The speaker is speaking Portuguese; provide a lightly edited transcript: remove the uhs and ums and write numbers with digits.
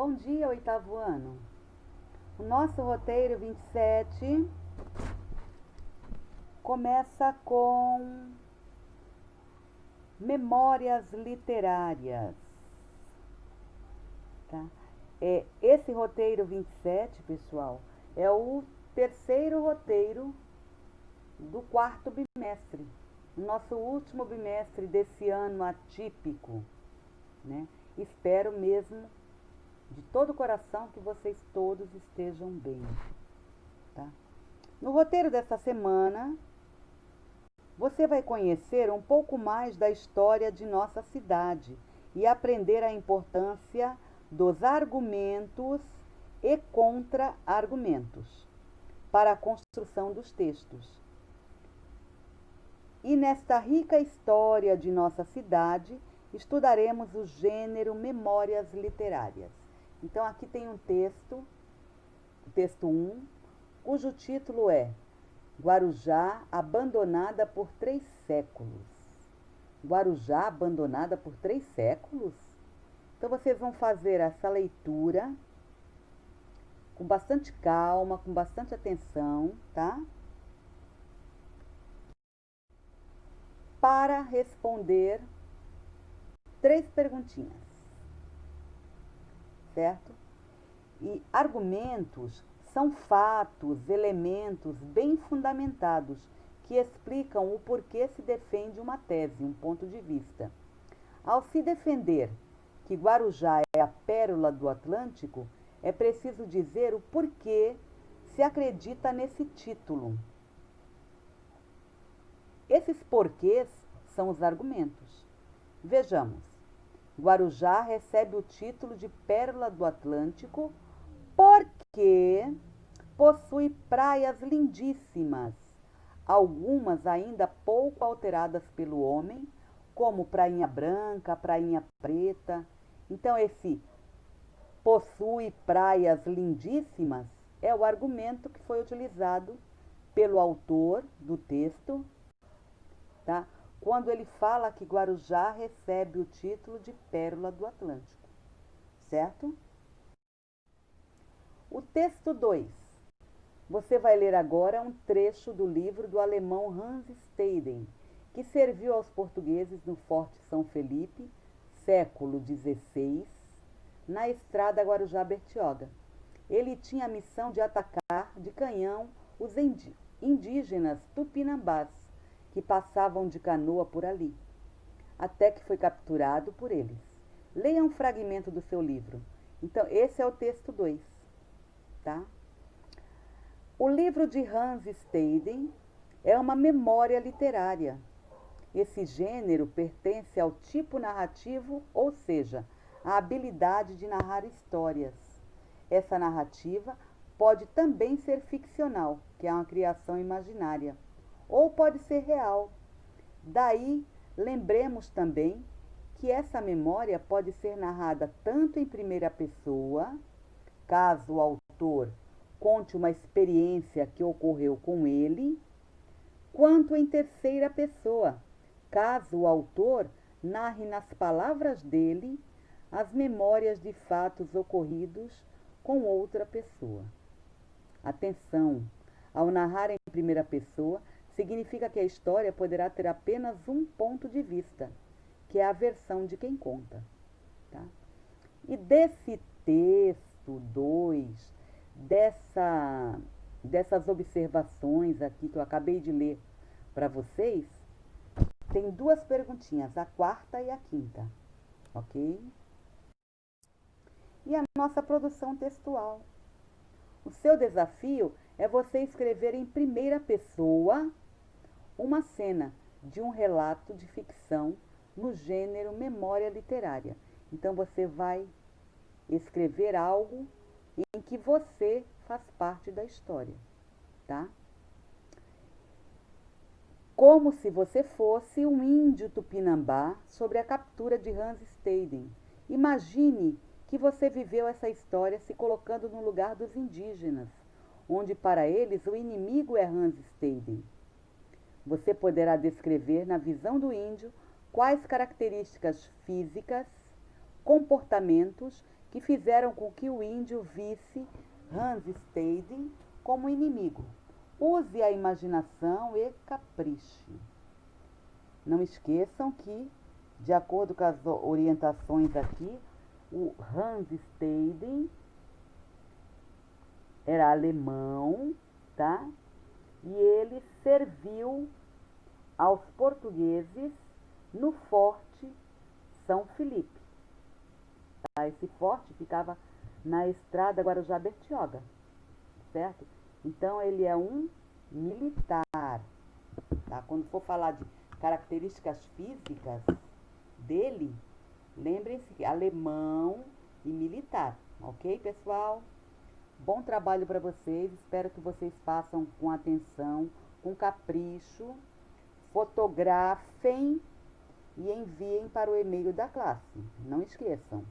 Bom dia, oitavo ano. O nosso roteiro 27 começa com memórias literárias. Tá? Esse roteiro 27, pessoal, é o terceiro roteiro do quarto bimestre. Nosso último bimestre desse ano atípico, né? Espero mesmo de todo o coração que vocês todos estejam bem, tá? No roteiro dessa semana, você vai conhecer um pouco mais da história de nossa cidade e aprender a importância dos argumentos e contra-argumentos para a construção dos textos. E nesta rica história de nossa cidade, estudaremos o gênero Memórias Literárias. Então, aqui tem um texto, o texto 1, cujo título é Guarujá abandonada por 3 séculos. Guarujá abandonada por 3 séculos? Então, vocês vão fazer essa leitura com bastante calma, com bastante atenção, tá? Para responder 3 perguntinhas, certo? E argumentos são fatos, elementos bem fundamentados que explicam o porquê se defende uma tese, um ponto de vista. Ao se defender que Guarujá é a pérola do Atlântico, é preciso dizer o porquê se acredita nesse título. Esses porquês são os argumentos. Vejamos. Guarujá recebe o título de pérola do Atlântico porque possui praias lindíssimas, algumas ainda pouco alteradas pelo homem, como Prainha Branca, Prainha Preta. Então, esse possui praias lindíssimas é o argumento que foi utilizado pelo autor do texto, tá? Quando ele fala que Guarujá recebe o título de pérola do Atlântico, certo? O texto 2. Você vai ler agora um trecho do livro do alemão Hans Staden, que serviu aos portugueses no Forte São Felipe, século XVI, na estrada Guarujá-Bertioga. Ele tinha a missão de atacar de canhão os indígenas tupinambás, que passavam de canoa por ali, até que foi capturado por eles. Leia um fragmento do seu livro. Então, esse é o texto 2, tá? O livro de Hans Staden é uma memória literária. Esse gênero pertence ao tipo narrativo, ou seja, à habilidade de narrar histórias. Essa narrativa pode também ser ficcional, que é uma criação imaginária, ou pode ser real. Daí, lembremos também que essa memória pode ser narrada tanto em primeira pessoa, caso o autor conte uma experiência que ocorreu com ele, quanto em terceira pessoa, caso o autor narre nas palavras dele as memórias de fatos ocorridos com outra pessoa. Atenção! Ao narrar em primeira pessoa, significa que a história poderá ter apenas um ponto de vista, que é a versão de quem conta. Tá? E desse texto 2, dessas observações aqui que eu acabei de ler para vocês, tem 2 perguntinhas, a 4ª e a 5ª, ok? E a nossa produção textual. O seu desafio é você escrever em primeira pessoa uma cena de um relato de ficção no gênero memória literária. Então, você vai escrever algo em que você faz parte da história, tá? Como se você fosse um índio tupinambá sobre a captura de Hans Staden. Imagine que você viveu essa história se colocando no lugar dos indígenas, onde para eles o inimigo é Hans Staden. Você poderá descrever na visão do índio quais características físicas, comportamentos que fizeram com que o índio visse Hans Staden como inimigo. Use a imaginação e capriche. Não esqueçam que, de acordo com as orientações aqui, o Hans Staden era alemão, tá? E ele serviu aos portugueses no Forte São Felipe. Tá? Esse forte ficava na estrada Guarujá-Bertioga, certo? Então ele é um militar, tá? Quando for falar de características físicas dele, lembrem-se que alemão e militar, ok, pessoal? Bom trabalho para vocês, espero que vocês façam com atenção, com capricho, fotografem e enviem para o e-mail da classe. Não esqueçam.